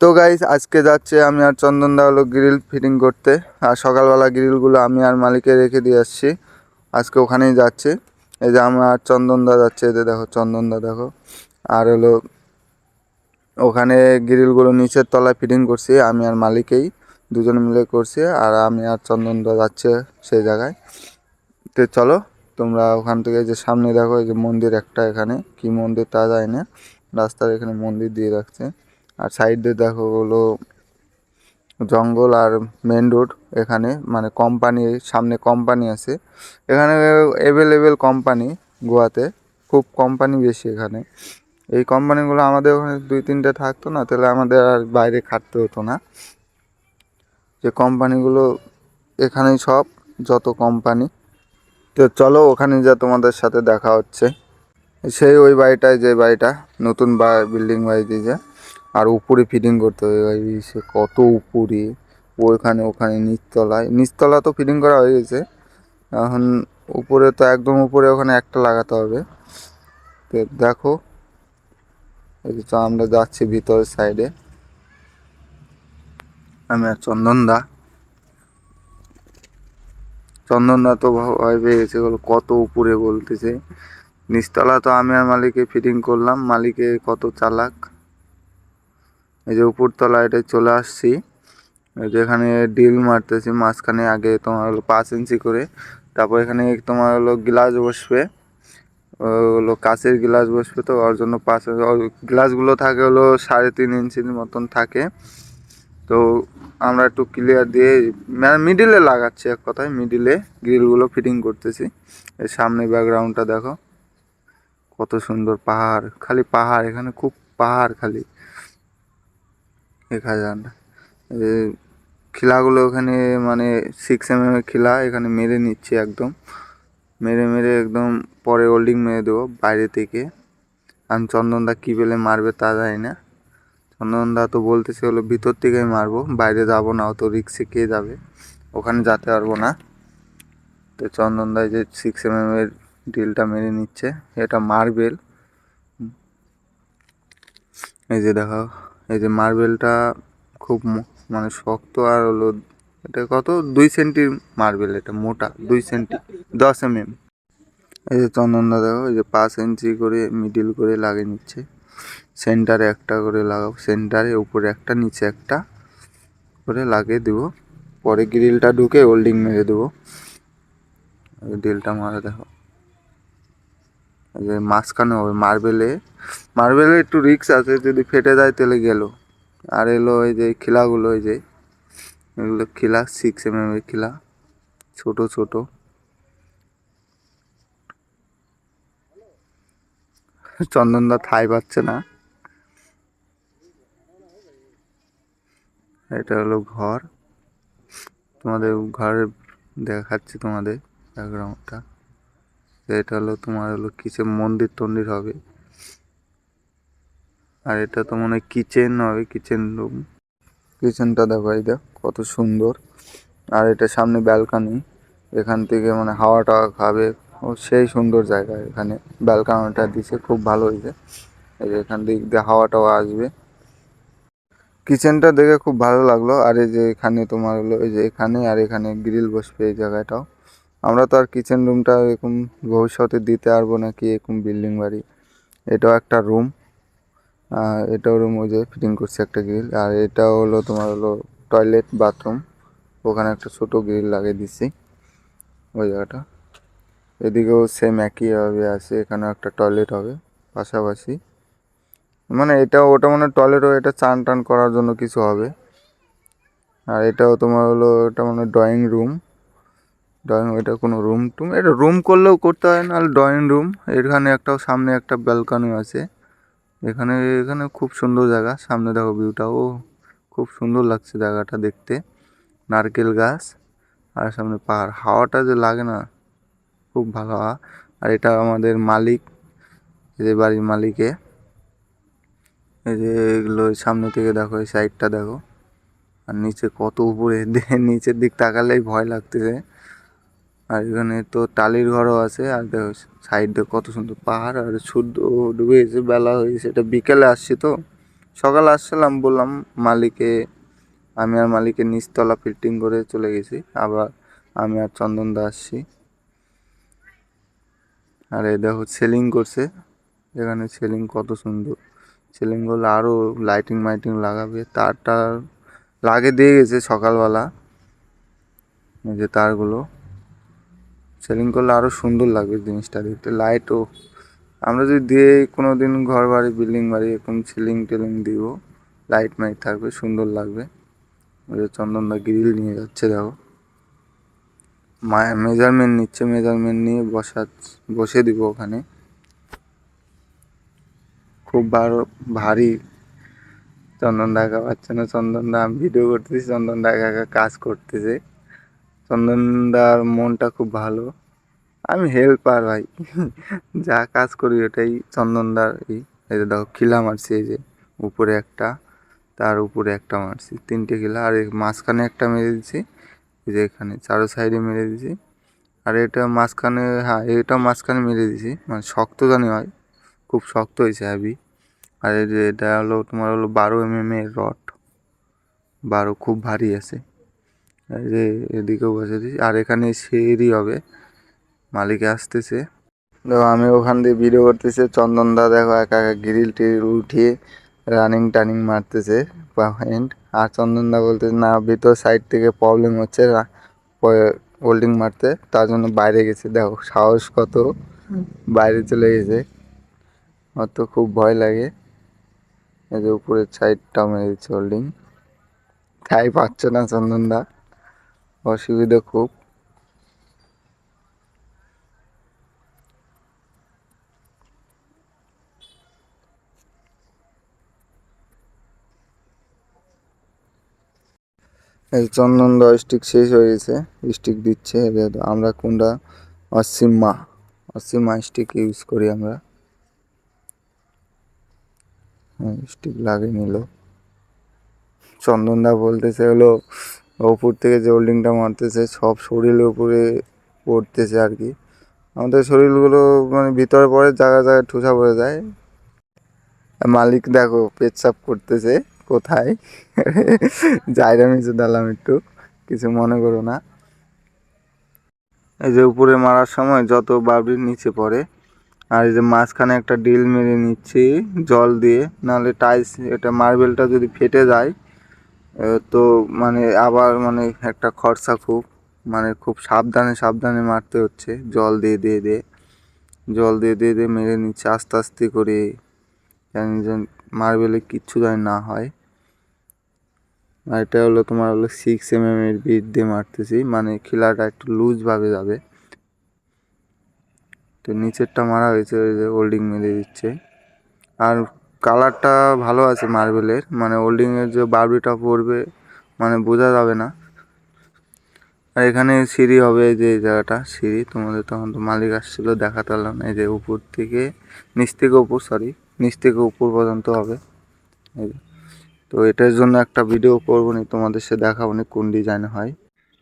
তো গাইস আজকে যাচ্ছে আমি আর চন্দনদা হলো গ্রিল ফিটিং করতে। আর সকালবেলা গ্রিলগুলো আমি আর মালিকে রেখে দিয়ে আসছি, আজকে ওখানেই যাচ্ছে। এই যে আমার আর চন্দনদা যাচ্ছে, এদের দেখো চন্দনদা দেখো। আর হলো ওখানে গ্রিলগুলো নিচের তলায় ফিটিং করছি, আমি আর মালিকেই দুজনে মিলে করছি। আর আমি আর চন্দনদা যাচ্ছে সেই জায়গায়। তো চলো তোমরা ওখান থেকে যে সামনে দেখো, এই যে মন্দির একটা, এখানে কি মন্দির তা যায় না, রাস্তার এখানে মন্দির দিয়ে রাখছে। আর সাইড দিয়ে দেখো হলো জঙ্গল আর মেন রোড। এখানে মানে কোম্পানির সামনে কোম্পানি আছে, এখানে অ্যাভেলেবেল কোম্পানি। গোয়াতে খুব কোম্পানি বেশি এখানে। এই কোম্পানিগুলো আমাদের ওখানে 2-3টে থাকতো না, তাহলে আমাদের আর বাইরে খাটতে হতো না। যে কোম্পানিগুলো এখানেই সব, যত কোম্পানি। তো চলো ওখানে যা তোমাদের সাথে দেখা হচ্ছে। সেই ওই বাড়িটায়, যে বাড়িটা নতুন বিল্ডিং বাড়ি দিয়েছে। আর উপরে ফিটিং করতে হবে ভাই, সে কত উপরে, ওখানে নিচতলা তো ফিটিং করা হয়ে গেছে। এখন উপরে তো একদম উপরে, ওখানে একটা লাগাতে হবে। তো দেখো এই যে আমরা যাচ্ছি ভিতরের সাইডে, আমি আর চন্দনদা তো ভয় পেয়ে গেছে, বলো কত উপরে বলতেছে। নিচতলা তো আমি আর মালিকে ফিটিং করলাম, মালিকে কত চালাক। এই যে উপরতলা এটা চলে আসছি, যেখানে ডিল মারতেছি মাঝখানে। আগে তোমার হলো 5 ইঞ্চি করে, তারপর এখানে তোমার হলো গ্লাস বসবে, হলো কাঁচের গ্লাস বসবে। তো ওর জন্য গ্লাসগুলো থাকে হলো 3.5 ইঞ্চির মতন থাকে। তো আমরা একটু ক্লিয়ার দিয়ে মানে মিডিলে লাগাচ্ছি, এক কথায় মিডিলে গ্রিলগুলো ফিটিং করতেছি। এর সামনে ব্যাকগ্রাউন্ডটা দেখো কত সুন্দর, পাহাড়, খালি পাহাড় এখানে, খুব পাহাড় খালি দেখা যায় না। খিলাগুলো ওখানে মানে 6 mm এর খিলা এখানে মেরে নিচ্ছে একদম, মেরে মেরে একদম পরে ওল্ডিং মেরে দেবো বাইরে থেকে। আমি চন্দনদা কী পেলে মারবে তা জানি না। চন্দনদা তো বলতেছে হলো ভিতর থেকেই মারবো, বাইরে যাবো না, অত রিক্সে কে যাবে, ওখানে যেতে পারবো না। তো চন্দনদা যে 6 mm এর ড্রিলটা মেরে নিচ্ছে, এটা মার্বেল। এই যে দেখো, এই যে মার্বেলটা খুব মানে শক্ত। আর হলো এটা কত 2 সেন্টির মার্বেল, এটা মোটা 2 সেন্টি, 10 mm। এই যে চন্দনদা দেখো, এই যে 5 ইঞ্চি করে মিডিল করে লাগিয়ে নিচ্ছে। সেন্টারে একটা করে লাগাবো, সেন্টারে উপরে একটা নিচে একটা করে লাগিয়ে দেবো। পরে গ্রিলটা ঢুকে হোল্ডিং মেরে দেবো। ড্রিলটা মারা দেখো, এই যে মাঝখানে হবে মার্বেলে একটু রিক্স আছে, যদি ফেটে যায় তাহলে গেল। আর এলো এই যে খিলাগুলো, এই যে এগুলো খিলা 6 mm এর খিলা, ছোট ছোট। চন্দনদা থাই পাচ্ছে না। এটা হলো ঘর, তোমাদের ঘরে দেখাচ্ছি তোমাদের ব্যাকগ্রাউন্ডটা। এটা হলো তোমার হলো কিসে মন্দির টন্দির হবে। আর এটা তো মনে হয় কিচেন হবে, কিচেন রুম। কিচেনটা দেখো, এই দেখ কত সুন্দর। আর এটা সামনে ব্যালকানি, এখান থেকে মানে হাওয়া টাওয়া খাবে। ও সেই সুন্দর জায়গা, এখানে ব্যালকানিটা দিছে, খুব ভালো হয়েছে। এই যে এখান দিক দিয়ে হাওয়া টাওয়া আসবে। কিচেনটা দেখে খুব ভালো লাগলো। আর এই যে এখানে তোমার হলো এই যে এখানে, আর এখানে গ্রিল বসবে এই জায়গাটাও। আমরা তো আর কিচেন রুমটা এরকম ভবিষ্যতে দিতে পারবো নাকি, এরকম বিল্ডিং বাড়ি। এটাও একটা রুম, এটাও রুম, ওই যে ফিটিং করছে একটা গ্রিল। আর এটাও হলো তোমার হলো টয়লেট বাথরুম, ওখানে একটা ছোট গ্রিল লাগিয়ে দিচ্ছি ওই জায়গাটা। এদিকেও সেম একইভাবে আছে, এখানেও একটা টয়লেট হবে পাশাপাশি। মানে এটা ওটা মানে টয়লেট, এটা চান টান করার জন্য কিছু হবে। আর এটাও তোমার হলো, এটা মানে ড্রয়িং, এটা কোনো রুম টুম, এটা রুম করলেও করতে হয় না, ড্রয়িং রুম। এখানে একটাও সামনে একটা ব্যালকনি আছে। এখানে এখানে খুব সুন্দর জায়গা, সামনে দেখো ভিউটাও খুব সুন্দর লাগছে জায়গাটা দেখতে। নারকেল গাছ আর সামনে পাহাড়, হাওয়াটা যে লাগে না, খুব ভালো হাওয়া। আর এটা আমাদের মালিক, এই যে বাড়ির মালিকে। এই যে এগুলো সামনে থেকে দেখো, এই সাইডটা দেখো। আর নিচে কত উপরে, নিচের দিক তাকালেই ভয় লাগতেছে। আর এখানে তো টালির ঘরও আছে। আর দেখো সাইডে কত সুন্দর পাহাড়, আর সূর্য ডুবে গেছে, বেলা হয়ে গেছে, এটা বিকেলে আসছি তো সকালে আসছিলাম, বললাম মালিকে, আমি আর মালিকের নিচতলা ফিটিং করে চলে গেছি। আবার আমি আর চন্দনদা আসছি। আর এই দেখো সেলিং করছে, এখানে সেলিং কত সুন্দর। সেলিং করলে আরও লাইটিং মাইটিং লাগাবে, তারটা লাগে দিয়ে গেছে সকালবেলা। এই যে তারগুলো সেলিং করলে আরও সুন্দর লাগবে জিনিসটা দেখতে। লাইটও আমরা যদি দিয়ে কোনো দিন ঘর বাড়ি বিল্ডিং বাড়ি এরকম সিলিং টিলিং দিব, লাইট মাইট থাকবে, সুন্দর লাগবে। ওই যে চন্দনদা গ্রিল নিয়ে যাচ্ছে দেখো, মেজারমেন্ট নিচ্ছে, মেজারমেন্ট নিয়ে বসে দিব ওখানে। খুব ভারী। চন্দনদা একা পাচ্ছে না, চন্দনদা আমি ভিডিও করতেছি, চন্দনদা একা একা কাজ করতেছে। চন্দনদার মনটা খুব ভালো, আমি হেল্পার ভাই। যা কাজ করি ওটাই চন্দনদার। এই যে দেখো খিলা মারছি, এই যে উপরে একটা, তার উপরে একটা মারছি, 3টে খিলা। আর মাঝখানে একটা মেরে দিছি, এই যে এখানে চারো সাইডে মেরে দিছি। আর এটা মাঝখানে, হ্যাঁ এটা মাঝখানে মেরে দিছি, মানে শক্ত জানি হয়, খুব শক্ত হয়েছে হ্যাভি। আর এই যে এটা হলো তোমার হলো 12 mm এর রড, 12 খুব ভারী আছে। এই যে এদিকেও বসে দিছি। আর এখানে সিঁড়ি হবে, মালিকে আসতেছে। দেখো আমি ওখান দিয়ে ভিডিও করতেছে, চন্দনদা দেখো একা একা গ্রিল টিরিল উঠিয়ে রানিং টানিং মারতেছে পয়েন্ট। আর চন্দনদা বলতে না, ভিতর সাইড থেকে প্রবলেম হচ্ছে ওয়েল্ডিং মারতে, তার জন্য বাইরে গেছে। দেখো সাহস কত, বাইরে চলে গেছে। আমার তো খুব ভয় লাগে। এই যে উপরের সাইডটা মেরে দিচ্ছে ওয়েল্ডিং, তাই পাচ্ছে না চন্দনদা, অসুবিধা খুব। এই চন্দনদা স্টিক শেষ হয়ে গেছে, স্টিক দিচ্ছে। আমরা কোনটা, অসীমা, অসীমা স্টিক ইউজ করি আমরা। স্টিক লাগিয়ে নিল। চন্দনদা বলতেছে হলো উপর থেকে যে হোল্ডিংটা মারতেছে সব শরীরের উপরে পড়তেছে আর কি। আমাদের শরীরগুলো মানে ভিতরে পড়ে, জায়গায় জায়গায় ঠুসা পড়ে যায়। মালিক দেখো পেচ্ছাপ করতেছে কোথায়। জায়গা মিশে দিলাম একটু, কিছু মনে করো না। এই যে উপরে মারার সময় যত বাবরি নিচে পড়ে। আর এই যে মাঝখানে একটা ডিল মেরে নিচ্ছি জল দিয়ে, নাহলে টাইলস, এটা মার্বেলটা যদি ফেটে যায় তো মানে আবার মানে একটা খরচা খুব, মানে খুব সাবধানে সাবধানে মারতে হচ্ছে, জল দিয়ে দিয়ে দিয়ে, জল দিয়ে দিয়ে দিয়ে মেরে নিচ্ছে আস্তে আস্তে করে, জানি যে মার্বেলে কিচ্ছু যেন না হয়। আর এটা হলো তোমার হলো 6 mm এর বিট দিয়ে মারতেছি, মানে খিলাটা একটু লুজভাবে যাবে। তো নিচেরটা মারা হয়েছে, ওই যে হোল্ডিং মেরে দিচ্ছে। আর কালারটা ভালো আছে মার্বেলের, মানে হোল্ডিংয়ের যে বারবিটা পড়বে মানে বোঝা যাবে না। আর এখানে সিঁড়ি হবে, যে এই জায়গাটা সিঁড়ি, তোমাদের তখন তো মালিক আসছিল দেখাতে পারলাম না। এই যে উপর থেকে নিচ থেকে উপর, সরি নিচ থেকে উপর পর্যন্ত হবে। এই যে, তো এটার জন্য একটা ভিডিও করবো নি, তোমাদের সে দেখাবো নি কোন ডিজাইন হয়।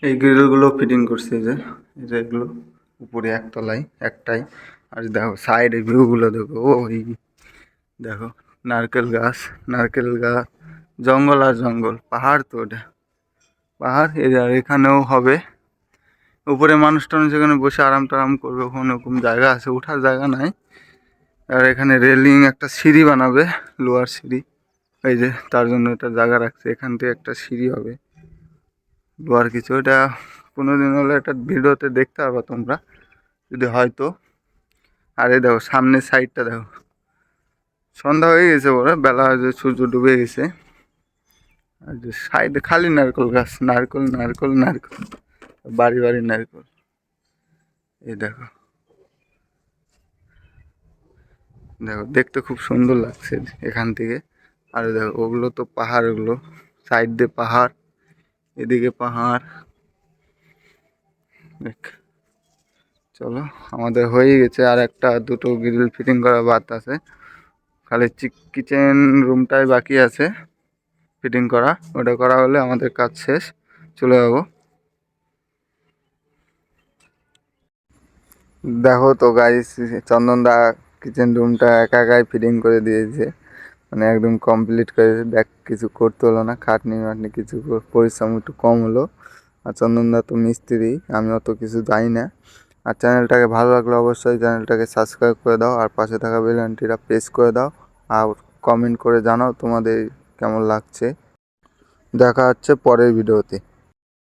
এই গ্রিলগুলো ফিটিং করছে, এই যে এগুলো উপরে একতলায় একটাই। আর দেখো সাইডে ভিউগুলো দেখো, ওই দেখো নারকেল গাছ, নারকেল গাছ, জঙ্গল আর জঙ্গল, পাহাড় তো ওটা পাহাড়। আর এখানেও হবে, উপরে মানুষ টানুষ সেখানে বসে আরাম টারাম করবে, ওখানে ওরকম জায়গা আছে, ওঠার জায়গা নাই। আর এখানে রেলিং একটা সিঁড়ি বানাবে, লোহার সিঁড়ি, এই যে তার জন্য এটা জায়গা রাখছে। এখান থেকে একটা সিঁড়ি হবে লোহার কিছু, এটা কোনোদিন হলে একটা ভিডিওতে দেখতে পারবা তোমরা যদি হয়তো। আর এই দেখো সামনের সাইডটা দেখো, সন্ধ্যা হয়ে গেছে, ওরা বেলা হয়েছে, সূর্য ডুবে গেছে। আর যে সাইডে খালি নারকেল গাছ, নারকেল নারকেল নারকেল, বাড়ি বাড়ি নারকেল। এই দেখো, দেখো দেখতে খুব সুন্দর লাগছে এখান থেকে। আর দেখো ওগুলো তো পাহাড়, ওগুলো সাইড দিয়ে পাহাড়, এদিকে পাহাড়। দেখ, চলো আমাদের হয়ে গেছে, আর একটা দুটো গ্রিল ফিটিং করা বাদ আছে, খালি কিচেন রুমটাই বাকি আছে ফিটিং করা। ওটা করা হলে আমাদের কাজ শেষ, চলে যাবো। দেখো তো গাইস, চন্দনদা কিচেন রুমটা একা একাই ফিটিং করে দিয়েছে, মানে একদম কমপ্লিট করে দেখ, কিছু করতে হলো না, খাটনি মাটনি কিছু পরিশ্রম একটু কম হলো। আর চন্দনদা তো মিস্ত্রি, আমি অত কিছু জানি না। আর চ্যানেলটাকে ভালো লাগলে অবশ্যই চ্যানেলটাকে সাবস্ক্রাইব করে দাও, আর পাশে থাকা বেল আইকনটা প্রেস করে দাও, আর কমেন্ট করে জানাও তোমাদের কেমন লাগছে। দেখা হচ্ছে পরের ভিডিওতে।